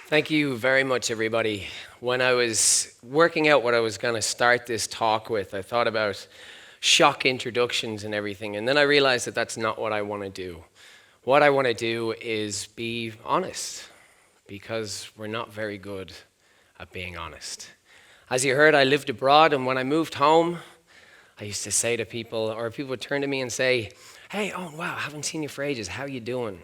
Thank you very much, everybody. When I was working out what I was going to start this talk with, I thought about shock introductions and everything, and then I realized that that's not what I want to do. What I want to do is be honest, because we're not very good at being honest. As you heard, I lived abroad, and when I moved home, I used to say to people, or people would turn to me and say, "Hey, oh wow, I haven't seen you for ages. How you doing?"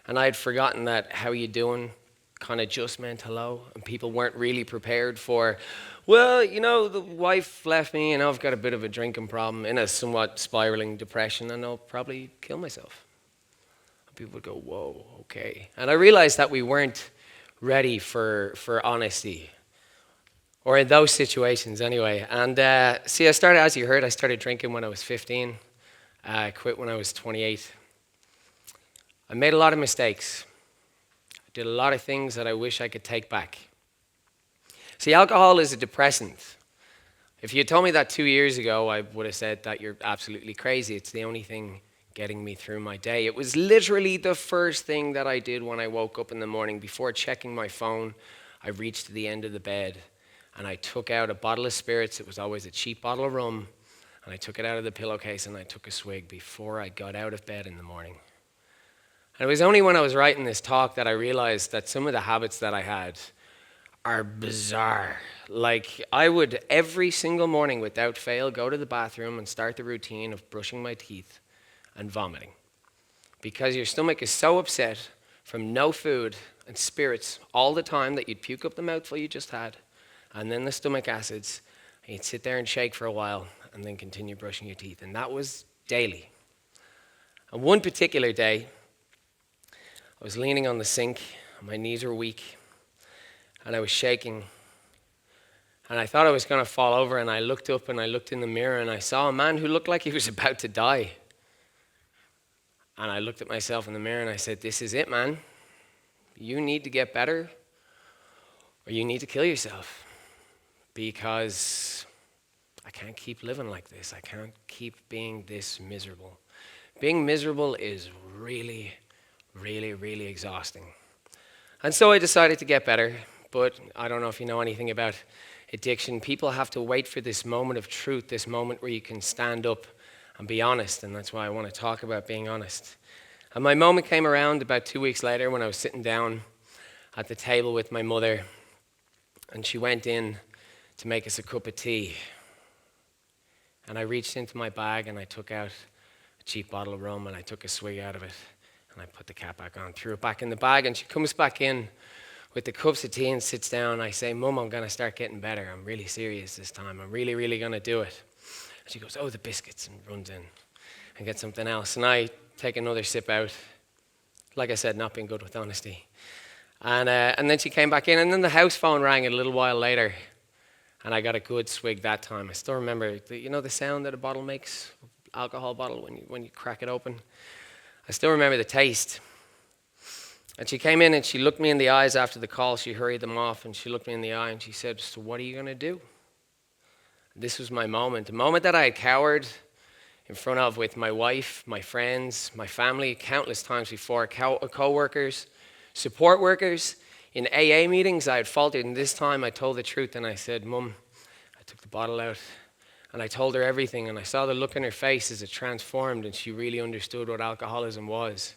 And I had forgotten that "how you doing" kind of just meant hello, and people weren't really prepared for, well, the wife left me, and I've got a bit of a drinking problem in a somewhat spiraling depression, and I'll probably kill myself. And people would go, whoa, okay. And I realized that we weren't ready for honesty, or in those situations anyway. And see, as you heard, I started drinking when I was 15. I quit when I was 28. I made a lot of mistakes. Did a lot of things that I wish I could take back. See, alcohol is a depressant. If you told me that 2 years ago, I would have said that you're absolutely crazy. It's the only thing getting me through my day. It was literally the first thing that I did when I woke up in the morning. Before checking my phone, I reached to the end of the bed and I took out a bottle of spirits. It was always a cheap bottle of rum. And I took it out of the pillowcase and I took a swig before I got out of bed in the morning. And it was only when I was writing this talk that I realized that some of the habits that I had are bizarre. Like, I would every single morning without fail go to the bathroom and start the routine of brushing my teeth and vomiting. Because your stomach is so upset from no food and spirits all the time that you'd puke up the mouthful you just had, and then the stomach acids, and you'd sit there and shake for a while and then continue brushing your teeth. And that was daily. And one particular day, I was leaning on the sink, my knees were weak, and I was shaking. And I thought I was going to fall over, and I looked up and I looked in the mirror and I saw a man who looked like he was about to die. And I looked at myself in the mirror and I said, "This is it, man. You need to get better, or you need to kill yourself, because I can't keep living like this. I can't keep being this miserable." Being miserable is really, really exhausting. And so I decided to get better, but I don't know if you know anything about addiction. People have to wait for this moment of truth, this moment where you can stand up and be honest, and that's why I want to talk about being honest. And my moment came around about 2 weeks later when I was sitting down at the table with my mother, and she went in to make us a cup of tea. And I reached into my bag and I took out a cheap bottle of rum and I took a swig out of it. And I put the cap back on, threw it back in the bag, and she comes back in with the cups of tea and sits down. I say, "Mum, I'm going to start getting better. I'm really serious this time. I'm really going to do it." And she goes, "Oh, the biscuits," and runs in and gets something else. And I take another sip out. Like I said, not being good with honesty. And then she came back in, and then the house phone rang a little while later, and I got a good swig that time. I still remember, the sound that a bottle makes, alcohol bottle, when you crack it open. I still remember the taste. And she came in and she looked me in the eyes after the call. She hurried them off and she looked me in the eye and she said, "So what are you going to do?" This was my moment, a moment that I had cowered in front of with my wife, my friends, my family, countless times before, co-workers, support workers. In AA meetings, I had faltered, and this time I told the truth and I said, "Mum," I took the bottle out and I told her everything, and I saw the look in her face as it transformed, and she really understood what alcoholism was.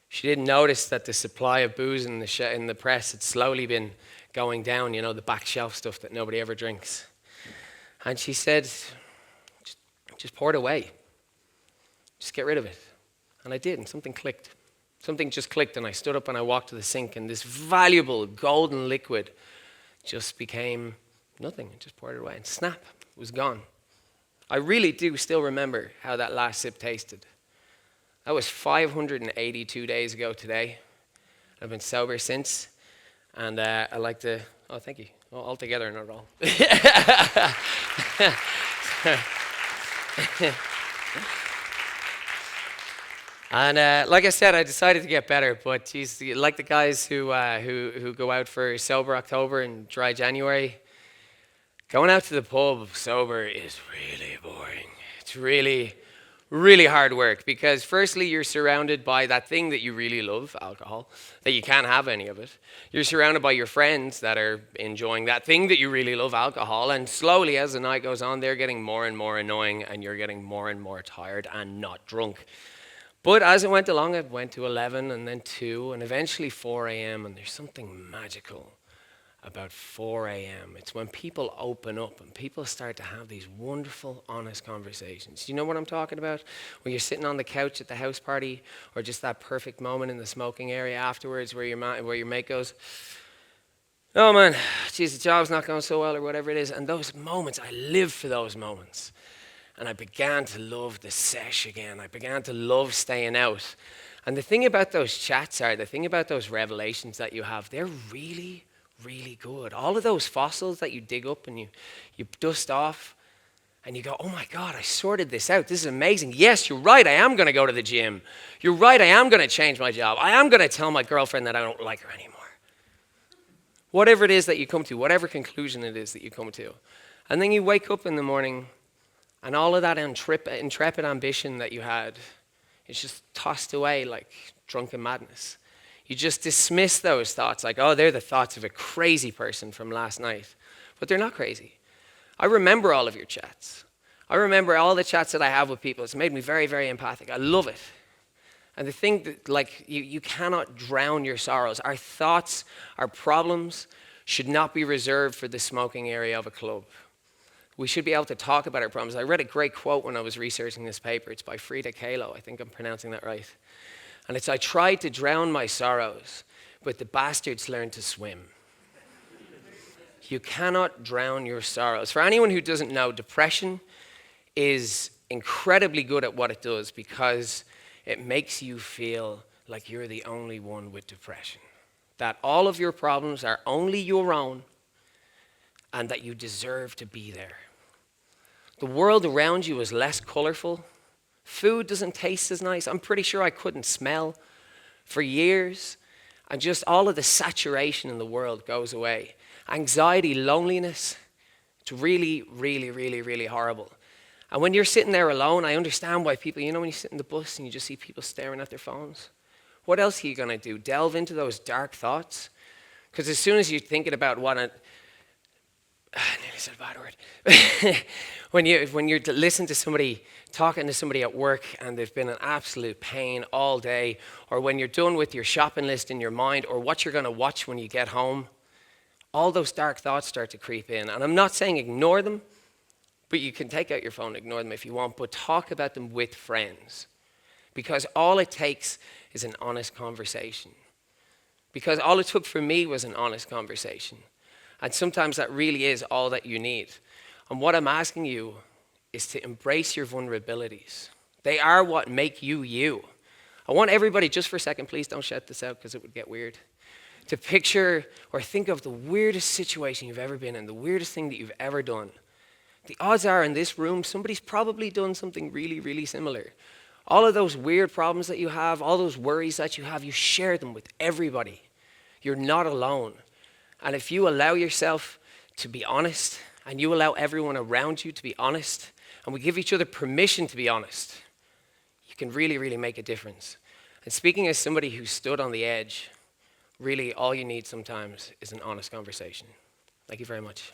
She didn't notice that the supply of booze in the press had slowly been going down, the back shelf stuff that nobody ever drinks. And she said, just pour it away. Just get rid of it. And I did, and something clicked. Something just clicked, and I stood up and I walked to the sink, and this valuable golden liquid just became nothing. I just poured it away, and snap, it was gone. I really do still remember how that last sip tasted. That was 582 days ago today. I've been sober since, and I like to, oh, thank you. Oh, all together, not all. And like I said, I decided to get better, but geez, like the guys who go out for Sober October and Dry January, going out to the pub sober is really boring. It's really Really hard work, because firstly, you're surrounded by that thing that you really love, alcohol, that you can't have any of it. You're surrounded by your friends that are enjoying that thing that you really love, alcohol, and slowly as the night goes on, they're getting more and more annoying, and you're getting more and more tired and not drunk. But as it went along, it went to 11 and then 2 and eventually 4 a.m. And there's something magical about 4 a.m. It's when people open up and people start to have these wonderful, honest conversations. You know what I'm talking about? When you're sitting on the couch at the house party, or just that perfect moment in the smoking area afterwards where your mate goes, "Oh man, geez, the job's not going so well," or whatever it is. And those moments, I live for those moments. And I began to love the sesh again. I began to love staying out. And the thing about those chats the thing about those revelations that you have, they're really, really good. All of those fossils that you dig up and you dust off, and you go, "Oh my God, I sorted this out. This is amazing. Yes, you're right, I am going to go to the gym. You're right, I am going to change my job. I am going to tell my girlfriend that I don't like her anymore." Whatever it is that you come to, whatever conclusion it is that you come to. And then you wake up in the morning, and all of that intrepid ambition that you had is just tossed away like drunken madness. You just dismiss those thoughts like, "Oh, they're the thoughts of a crazy person from last night." But they're not crazy. I remember all of your chats. I remember all the chats that I have with people. It's made me very, very empathic. I love it. And the thing that, like, you cannot drown your sorrows. Our thoughts, our problems should not be reserved for the smoking area of a club. We should be able to talk about our problems. I read a great quote when I was researching this paper. It's by Frida Kahlo. I think I'm pronouncing that right. And it's, "I tried to drown my sorrows, but the bastards learned to swim." You cannot drown your sorrows. For anyone who doesn't know, depression is incredibly good at what it does, because it makes you feel like you're the only one with depression. That all of your problems are only your own, and that you deserve to be there. The world around you is less colorful. Food doesn't taste as nice. I'm pretty sure I couldn't smell for years. And just all of the saturation in the world goes away. Anxiety, loneliness, it's really, really, really, really horrible. And when you're sitting there alone, I understand why people, when you sit in the bus and you just see people staring at their phones, what else are you going to do? Delve into those dark thoughts? Because as soon as you're thinking about I nearly said a bad word. when you listen to somebody, talking to somebody at work, and they've been an absolute pain all day, or when you're done with your shopping list in your mind, or what you're going to watch when you get home, all those dark thoughts start to creep in. And I'm not saying ignore them, but you can take out your phone and ignore them if you want, but talk about them with friends. Because all it takes is an honest conversation. Because all it took for me was an honest conversation. And sometimes that really is all that you need. And what I'm asking you is to embrace your vulnerabilities. They are what make you you. I want everybody, just for a second, please don't shout this out because it would get weird, to picture or think of the weirdest situation you've ever been in, the weirdest thing that you've ever done. The odds are in this room, somebody's probably done something really, really similar. All of those weird problems that you have, all those worries that you have, you share them with everybody. You're not alone. And if you allow yourself to be honest, and you allow everyone around you to be honest, and we give each other permission to be honest, you can really, really make a difference. And speaking as somebody who stood on the edge, really all you need sometimes is an honest conversation. Thank you very much.